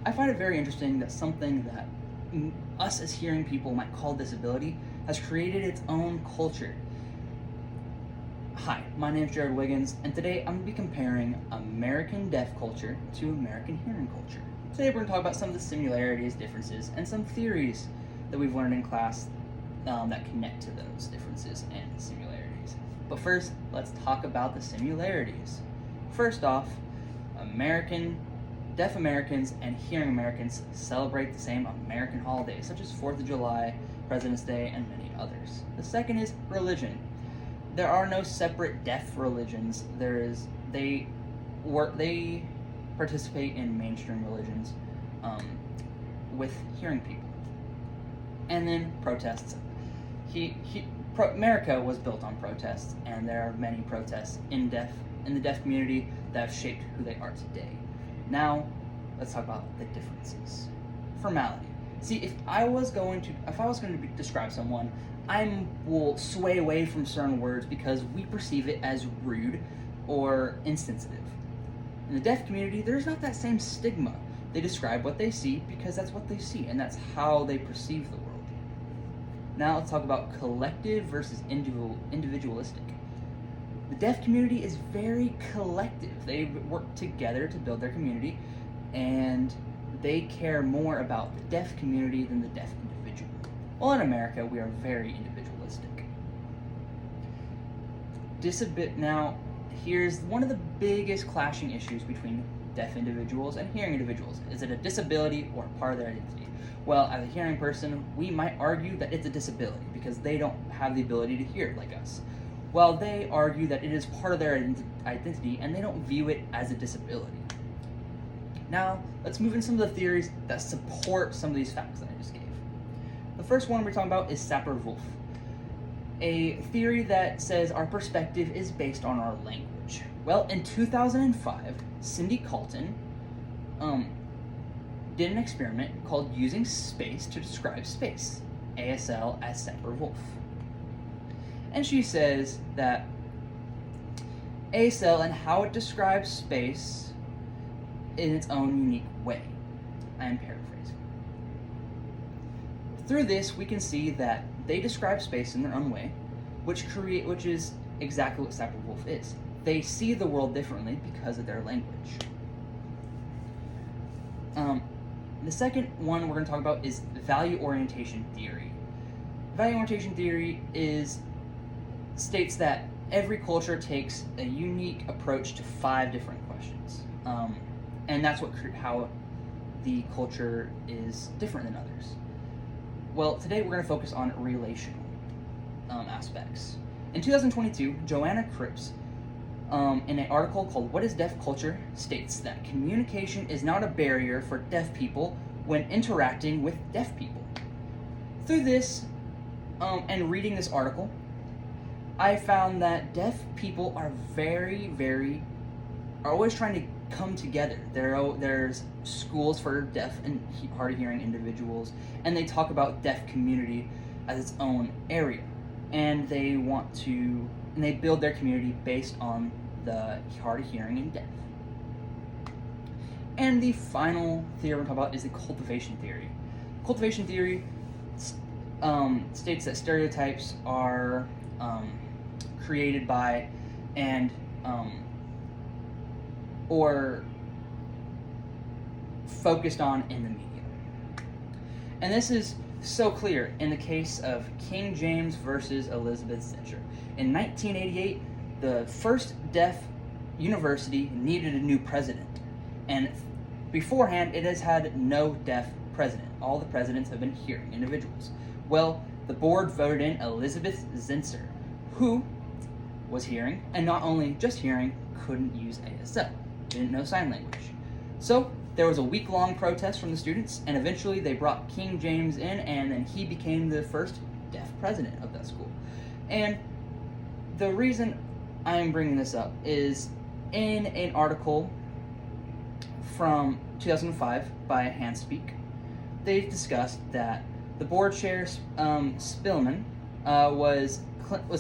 I find it very interesting that something that us as hearing people might call disability has created its own culture. Hi, my name is Jared Wiggins, and today I'm going to be comparing American deaf culture to American hearing culture. Today we're going to talk about some of the similarities, differences, and some theories that we've learned in class that connect to those differences and similarities. But first, let's talk about the similarities. First off, deaf Americans and hearing Americans celebrate the same American holidays, such as 4th of July, President's Day, and many others. The second is religion. There are no separate deaf religions. They participate in mainstream religions with hearing people. And then protests. America was built on protests, and there are many protests in the deaf community that have shaped who they are today. Now, let's talk about the differences. Formality. See, if I was going to describe someone, I will sway away from certain words because we perceive it as rude or insensitive. In the deaf community, there's not that same stigma. They describe what they see because that's what they see, and that's how they perceive the world. Now let's talk about collective versus individualistic. The deaf community is very collective. They work together to build their community, and they care more about the deaf community than the deaf individual. Well, in America, we are very individualistic. Now, here's one of the biggest clashing issues between deaf individuals and hearing individuals. Is it a disability or a part of their identity? Well, as a hearing person, we might argue that it's a disability because they don't have the ability to hear like us. While they argue that it is part of their identity and they don't view it as a disability. Now, let's move into some of the theories that support some of these facts that I just gave. The first one we're talking about is Sapir-Whorf, a theory that says our perspective is based on our language. Well, in 2005, Cindy Calton did an experiment called Using Space to Describe Space, ASL as Sapir-Whorf. And she says that ASL and how it describes space in its own unique way. I am paraphrasing. Through this, we can see that they describe space in their own way, which is exactly what Sapir-Whorf is. They see the world differently because of their language. The second one we're going to talk about is value orientation theory. Value orientation theory states that every culture takes a unique approach to 5 different questions, and that's how the culture is different than others. Well, today we're going to focus on relational aspects. In 2022, Joanna Cripps, in an article called What is Deaf Culture, states that communication is not a barrier for deaf people when interacting with deaf people. Through this, and reading this article, I found that deaf people are are always trying to come together. There's schools for deaf and hard of hearing individuals, and they talk about deaf community as its own area. And they build their community based on the hard of hearing and deaf. And the final theory we're talking about is the cultivation theory. Cultivation theory states that stereotypes are created by or focused on in the media. And this is so clear in the case of King James versus Elizabeth Zitcher. In 1988, the first deaf university needed a new president. And beforehand, it has had no deaf president. All the presidents have been hearing individuals. Well, the board voted in Elizabeth Zitcher, who was hearing, and not only just hearing, couldn't use ASL, didn't know sign language. So there was a week-long protest from the students, and eventually they brought King James in, and then he became the first deaf president of that school. And the reason I'm bringing this up is in an article from 2005 by Handspeak, they discussed that the board chair, Spillman, was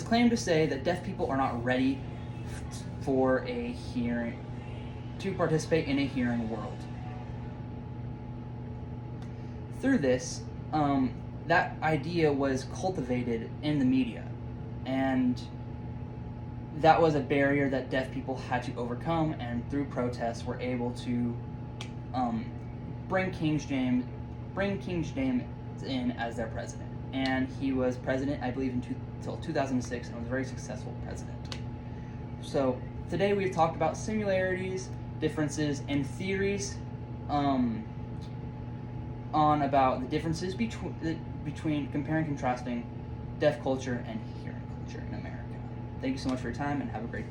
claimed to say that deaf people are not ready to participate in a hearing world. through this, that idea was cultivated in the media, and that was a barrier that deaf people had to overcome, and through protests were able to bring King James in as their president. And he was president, I believe, until 2006, and was a very successful president. So today we've talked about similarities, differences, and theories on about the differences between comparing and contrasting deaf culture and hearing culture in America. Thank you so much for your time, and have a great day.